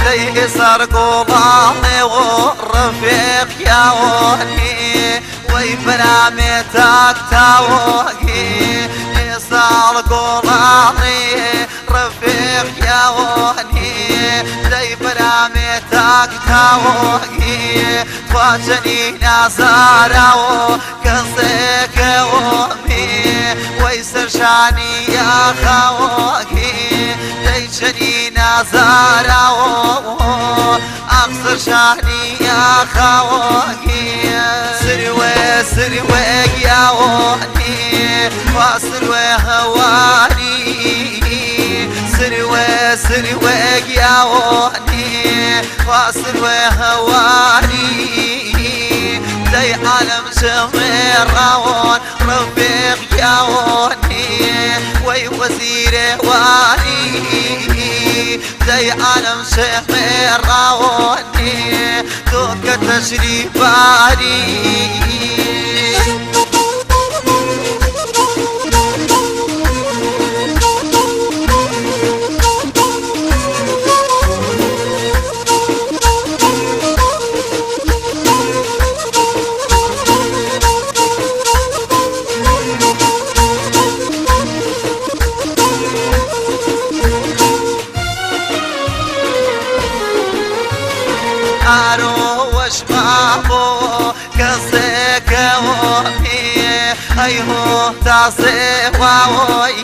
دي صار قولاني ورفيق يا وني ويبرامتك تاوقي صار قولاني رفيق يا وني دي برامتك تاوقي فاجني نازارا وكسيك ومي ويسرشاني يا خواقي ديشني نازارا أقصر شاني يا خواقي سروي سروي يا وني واسروي هواني سروي سروي يا وني واسروي هواني دي عالم شمير راون رفيق يا وني وي وزير واني دي عالم شمير راوني دوك تشريفاني وش مابو كسيك ومي ايهو تعصي واوي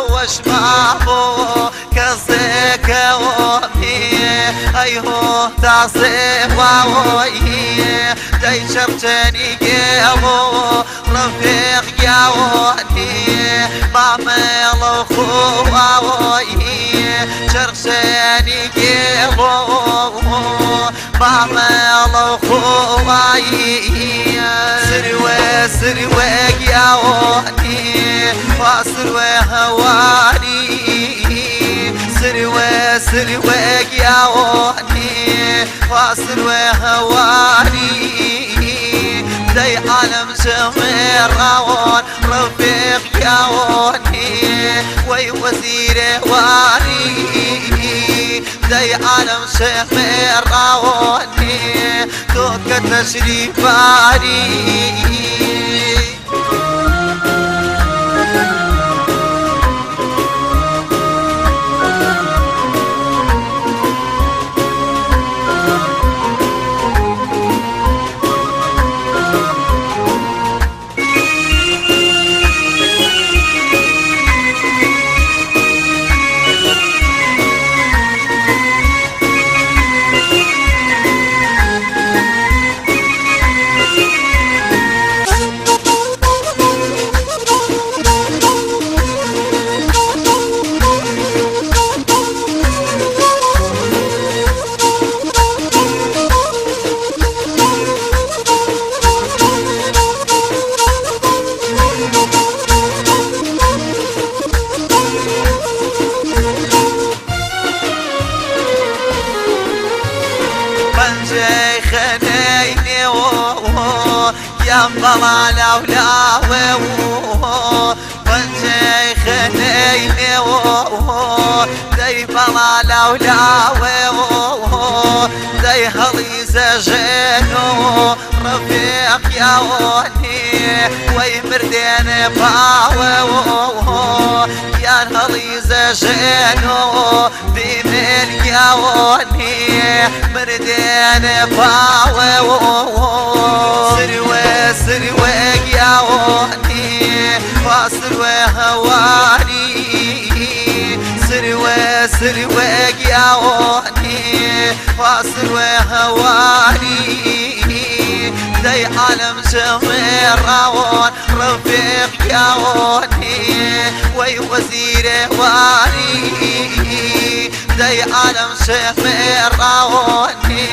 وش مابو كسيك ومي ايهو تعصي واوي دي شرجني جيبو رفيق يا وني بعمل خواوي شرجني جيبو بعمل خواي سروي سروي يا وني واسروي هواني سروي سروي يا وني واسروي هواني دي عالم شمير راون رفيق يا وني وي وزير واني دي عالم شمير راوني دوك تشريفاني خنيني يا ملالا ولاوي بنجي خنيني دي ملالا ولاوي دي هلي زجنو رفيق يا وني وي مردين باوي يا هلي زجنو دي مل يا وني مردين باوي سروي سروي يا وني واسروي هواني سروي سروي يا وني واسروي هواني دي عالم شمير راون رفيق يا وني وي وزير واني دي عالم شمير راوني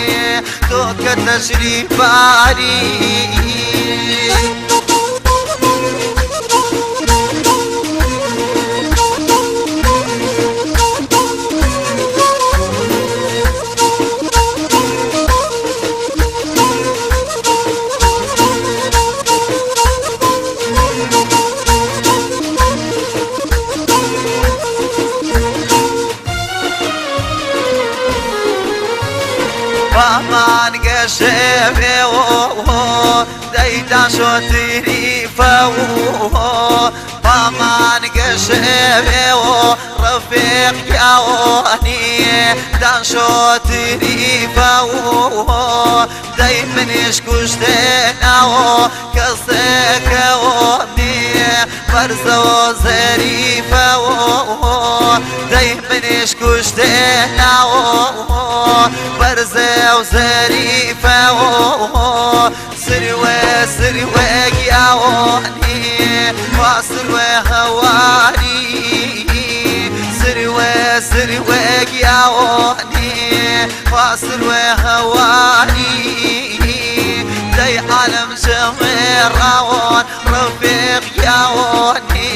دوك تشريفاني فمان قشبي ديدا شو تريفه فمان قشبي رفيق ياوني دان شو تريفه دايما يشكوشتنا كصيك وني فرزة وزريفة دايما يشكوشتنا فرزة وزريفة سروي سروي ياوني وسروي هواني سروي سروي ياوني وسروي هواني زي عالم شمير راون رفيق ياوني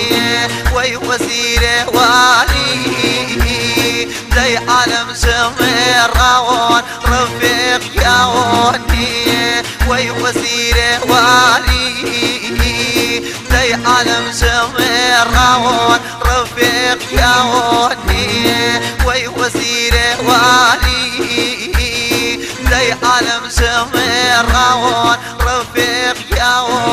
وي وزير والي زي عالم شمير راون رفيق ياوني وي وزير والي زي عالم شمير راون رفيق ياوني وي وزير والي زي عالم شمير راون رفيق ياوني